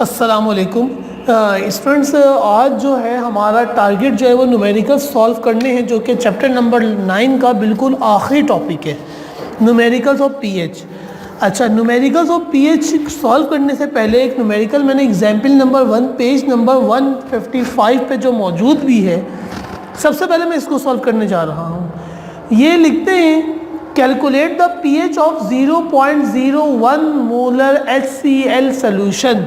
अस्सलामुअलैकुम स्टूडेंट्स, आज जो है हमारा टारगेट जो है वो न्यूमेरिकल्स सॉल्व करने हैं, जो कि चैप्टर नंबर 9 का बिल्कुल आखिरी टॉपिक है, न्यूमेरिकल्स ऑफ पीएच। अच्छा, न्यूमेरिकल्स ऑफ पीएच सॉल्व करने से पहले एक न्यूमेरिकल मैंने एग्जाम्पल नंबर 1 पेज नंबर 155 पे जो मौजूद भी है, सबसे पहले मैं इसको सॉल्व करने जा रहा हूँ। ये लिखते हैं, calculate the pH of 0.01 molar HCl solution.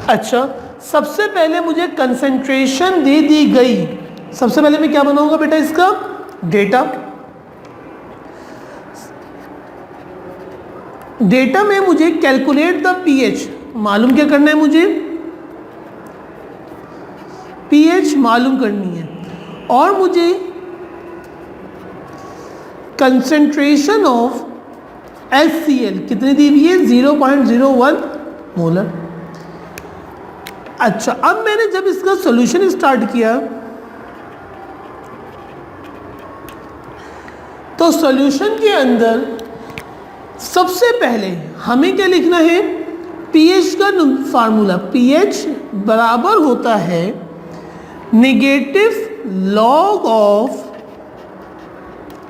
अच्छा, सबसे पहले मुझे कंसंट्रेशन दे दी गई। सबसे पहले मैं क्या बनाऊंगा बेटा, इसका डेटा। डेटा में मुझे कैलकुलेट द पीएच मालूम क्या करना है, मुझे पीएच मालूम करनी है और मुझे कंसंट्रेशन ऑफ HCl कितनी दी हुई है, 0.01 मोलर। अच्छा, अब मैंने जब इसका सॉल्यूशन स्टार्ट किया तो सॉल्यूशन के अंदर सबसे पहले हमें क्या लिखना है, पीएच का फार्मूला। पीएच बराबर होता है negative log of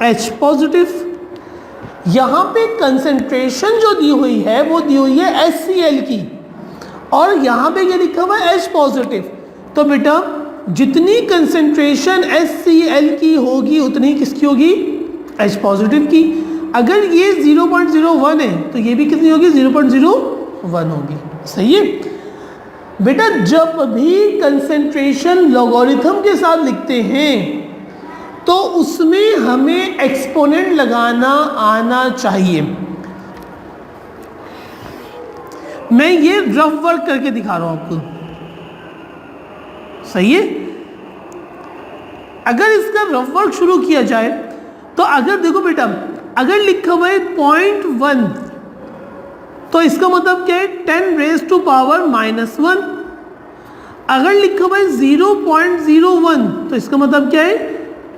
H positive. यहाँ पे कंसंट्रेशन जो दी हुई है वो दी हुई है HCl की, और यहाँ पे क्या लिखा हुआ है, H पॉजिटिव। तो बेटा जितनी कंसंट्रेशन HCl की होगी उतनी किसकी होगी, H पॉजिटिव की। अगर ये 0.01 है तो ये भी कितनी होगी, 0.01 होगी। सही है बेटा। जब भी कंसंट्रेशन लॉगरिथम के साथ लिखते हैं तो उसमें हमें एक्सपोनेंट लगाना आना चाहिए। मैं ये रफ वर्क करके दिखा रहा हूं आपको, सही है। अगर इसका रफ वर्क शुरू किया जाए तो अगर देखो बेटा, अगर लिखा हुआ है 0.1 तो इसका मतलब क्या है, 10 रेज़ टू पावर -1। अगर लिखा हुआ है 0.01 तो इसका मतलब क्या है,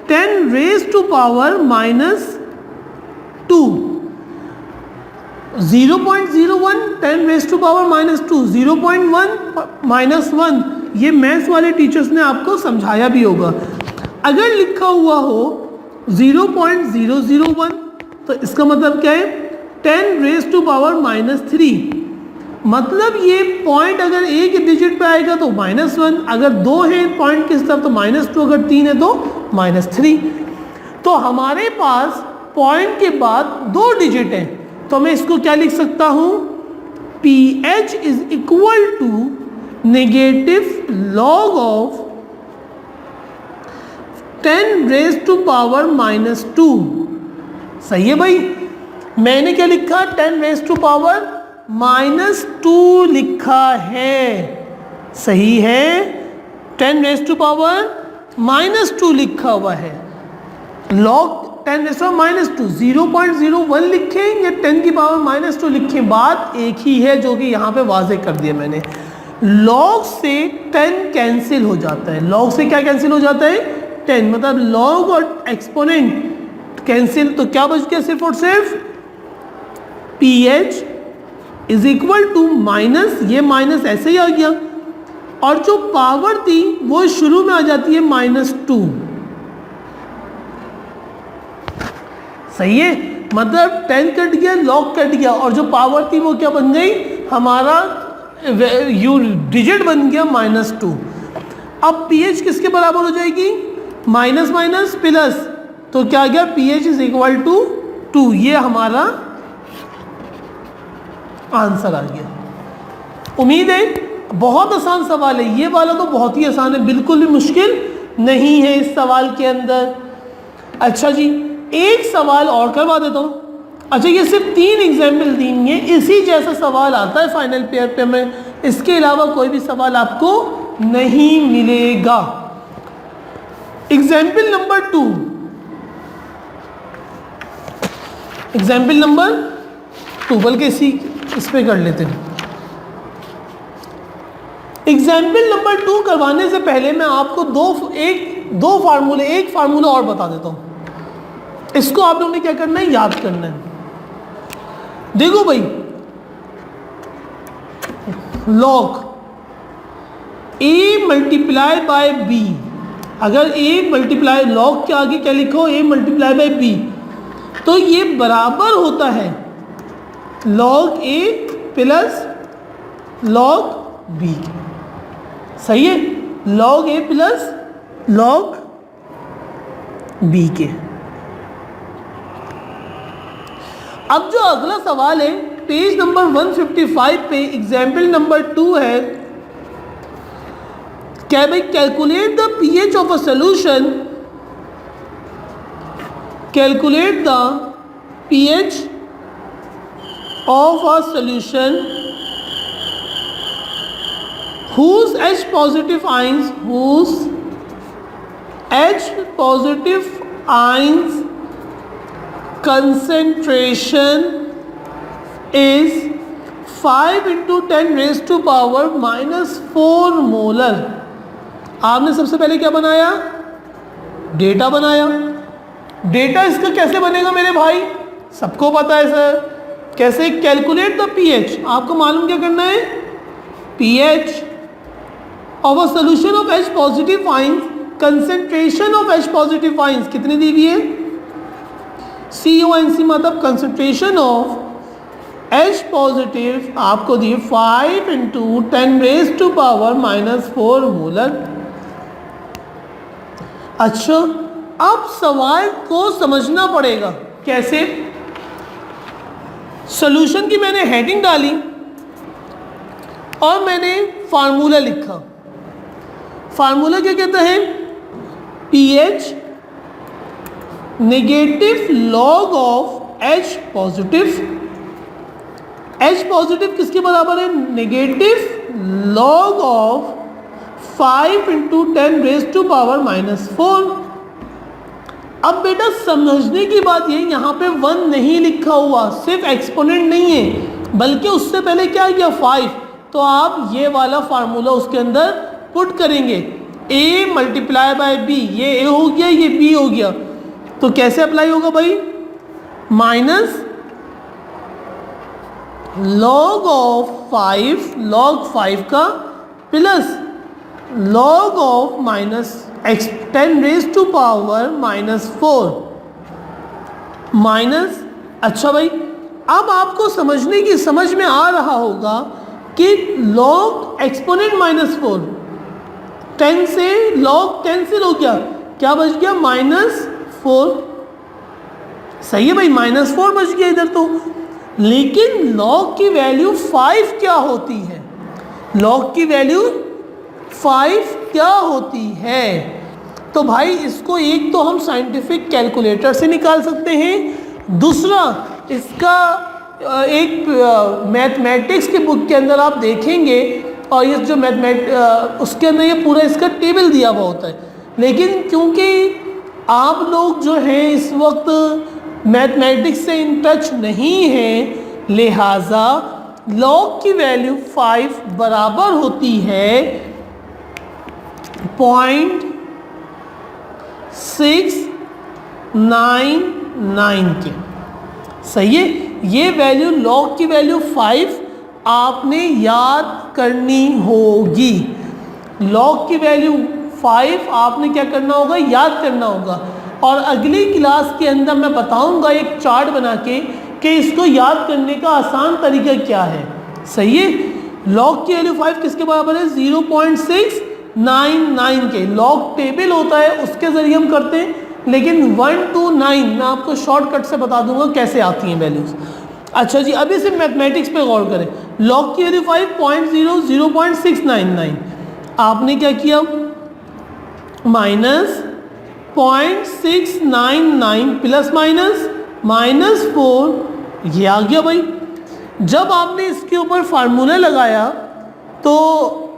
10 raise to power -2। 0.01 10 raise to power -2, 0.1 -1, ये मैथ्स वाले टीचर्स ने आपको समझाया भी होगा। अगर लिखा हुआ हो 0.001 तो इसका मतलब क्या है, 10 रेज़ टू पावर -3। मतलब ये पॉइंट अगर एक डिजिट पे आएगा तो -1, अगर दो है पॉइंट किस तरफ तो -2, अगर 3 है तो -3। तो हमारे पास पॉइंट के बाद 2 डिजिट हैं, तो मैं इसको क्या लिख सकता हूं, pH is equal to negative log of 10 raise to power -2। सही है भाई। मैंने क्या लिखा, 10 रेज़ टू पावर -2 लिखा है। सही है, 10 रेज़ टू पावर -2 लिखा हुआ है। लॉग 10 रेज़ टू पावर -2, 0.01 लिखें या 10 की पावर -2 लिखें, बात एक ही है, जो कि यहाँ पे वाज़े कर दिया मैंने। लॉग से 10 कैंसिल हो जाता है। लॉग से क्या कैंसिल हो जाता है, 10। मतलब लॉग और एक्सपोनेंट कैंसिल, तो क्या बच गया, सिर्फ और सिर्फ pH is equal to minus, ये माइनस ऐसे ही आ गया, और जो पावर थी वो शुरू में आ जाती है -2। सही है, मतलब 10 कट गया, लॉग कट गया, और जो पावर थी वो क्या बन गई, हमारा डिजिट बन गया -2। अब pH किसके बराबर हो जाएगी, माइनस माइनस प्लस, तो क्या गया, pH इज इक्वल टू 2। ये हमारा आंसर आ गया। उम्मीद है बहुत आसान सवाल है ये वाला, तो बहुत ही आसान है, बिल्कुल भी मुश्किल नहीं है इस सवाल के अंदर। अच्छा जी, एक सवाल और करवा देता हूँ। अच्छा, ये सिर्फ 3 एग्जाम्पल देंगे, इसी जैसा सवाल आता है फाइनल पेयर पे में, इसके अलावा कोई भी सवाल आपको नहीं मिलेगा। एग्जाम्पल नंबर 2, एग्जाम्पल नंबर 2, बल्कि इस पे कर लेते हैं। एग्जाम्पल नंबर 2 करवाने से पहले मैं आपको एक फार्मूला और बता देता हूँ। इसको आप लोगों ने क्या करना है, याद करना है। देखो भाई, log a multiply by b, अगर a मल्टीप्लाई लॉग के आगे क्या लिखो, a मल्टीप्लाई बाय b, तो ये बराबर होता है log a plus log b। सही है, log a plus log b के। अब जो अगला सवाल है पेज नंबर 155 पे एग्जाम्पल नंबर 2 है, क्या भाई, calculate the pH of a solution, calculate the pH of a solution whose H positive ions concentration is 5 into 10 raised to power minus 4 molar. आपने सबसे पहले क्या बनाया, डेटा बनाया। डेटा इसका कैसे बनेगा मेरे भाई, सबको पता है सर, कैसे, कैलकुलेट द पीएच। आपको मालूम क्या करना है, pH of a solution of H positive ions, concentration of H positive ions कितनी दी हुई है, CONC मतलब कंसेंट्रेशन ऑफ H पॉजिटिव आपको दी 5 into 10 raised to power minus 4 molar. अच्छा, अब सवाल को समझना पड़ेगा कैसे। सॉल्यूशन की मैंने हेडिंग डाली और मैंने फार्मूला लिखा। फार्मूला क्या कहता है, pH negative log of H positive. H positive किसके बराबर है, negative log of 5 into 10 raised to power minus 4। अब बेटा समझने की बात ये, यहाँ पे 1 नहीं लिखा हुआ, सिर्फ एक्सपोनेंट नहीं है, बल्कि उससे पहले क्या किया 5, तो आप ये वाला फार्मूला उसके अंदर पुट करेंगे, a मल्टीप्लाई बाय b, ये a हो गया, ये b हो गया, तो कैसे अप्लाई होगा भाई, माइनस लॉग ऑफ 5, लॉग 5 का plus log of minus 10 raise to power minus 4 minus. अच्छा भाई, अब आपको समझने की समझ में आ रहा होगा कि लॉग एक्सपोनेंट माइनस 4, 10 से लॉग कैंसिल हो गया, क्या बच गया माइनस 4। सही है भाई, माइनस 4 बच गया इधर तो। लेकिन लॉग की वैल्यू 5 क्या होती है, लॉग की वैल्यू 5 क्या होती है, तो भाई इसको एक तो हम साइंटिफिक कैलकुलेटर से निकाल सकते हैं, दूसरा इसका एक मैथमेटिक्स की बुक के अंदर आप देखेंगे और ये जो उसके अंदर ये पूरा इसका टेबल दिया हुआ होता है। लेकिन क्योंकि आप लोग जो हैं इस वक्त मैथमेटिक्स से इन टच नहीं हैं, लिहाजा लॉग की वैल्यू 5 बराबर होती है 0.699 के। सही है, ये वैल्यू लॉग की वैल्यू 5 आपने याद करनी होगी। लॉग की वैल्यू 5 आपने क्या करना होगा, याद करना होगा। और अगली क्लास के अंदर मैं बताऊंगा एक चार्ट बना के कि इसको याद करने का आसान तरीका क्या है। सही है, लॉग की वैल्यू 5 किसके बराबर है, 0.699 के। लॉग टेबल होता है उसके ज़रिए हम करते हैं, लेकिन 1 to 9 मैं आपको शॉर्टकट से बता दूंगा कैसे आती हैं वैल्यूज़। अच्छा जी, अभी सिर्फ मैथमेटिक्स पे गौर करें। लॉग की वैल्यू 0.699, आपने क्या किया, माइनस 0.699 प्लस माइनस -4, ये आ गया भाई। जब आपने इसके ऊपर फार्मूला लगाया तो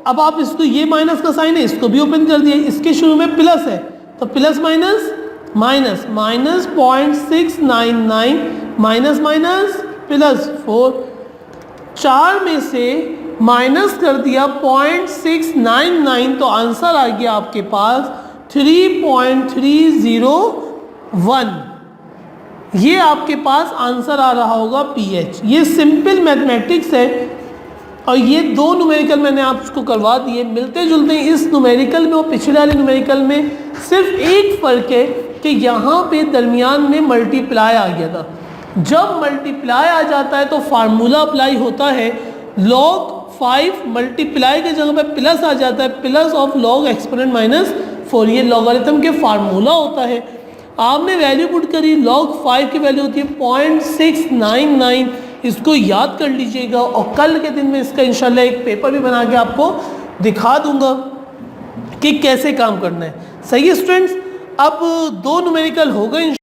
अब आप इसको, ये माइनस का साइन है, इसको भी ओपन कर दिया, इसके शुरू में प्लस है तो plus minus minus, minus 0.699 minus minus plus 4, 4 में से माइनस कर दिया 0.699 तो आंसर आ गया आपके पास 3.301। ये आपके पास आंसर आ रहा होगा पीएच। ये सिंपल मैथमेटिक्स है, और ये दो न्यूमेरिकल मैंने आपको करवा दिए, मिलते जुलते हैं इस न्यूमेरिकल में और पिछले वाले न्यूमेरिकल में। सिर्फ एक फ़र्क है कि यहाँ पे दरमियान में मल्टीप्लाई आ गया था। जब मल्टीप्लाई आ जाता है तो फार्मूला अप्लाई होता है, log 5 मल्टीप्लाई की जगह पे प्लस आ जाता है, plus of log exponent minus 4, ये लॉगरिथम के फार्मूला होता है। आपने वैल्यू पुट करी, log 5 की वैल्यू होती है 0.699, इसको याद कर लीजिएगा और कल के दिन में इसका इंशाल्लाह एक पेपर भी बना के आपको दिखा दूंगा कि कैसे काम करना है। सही है स्टूडेंट्स, अब दो न्यूमेरिकल हो गए।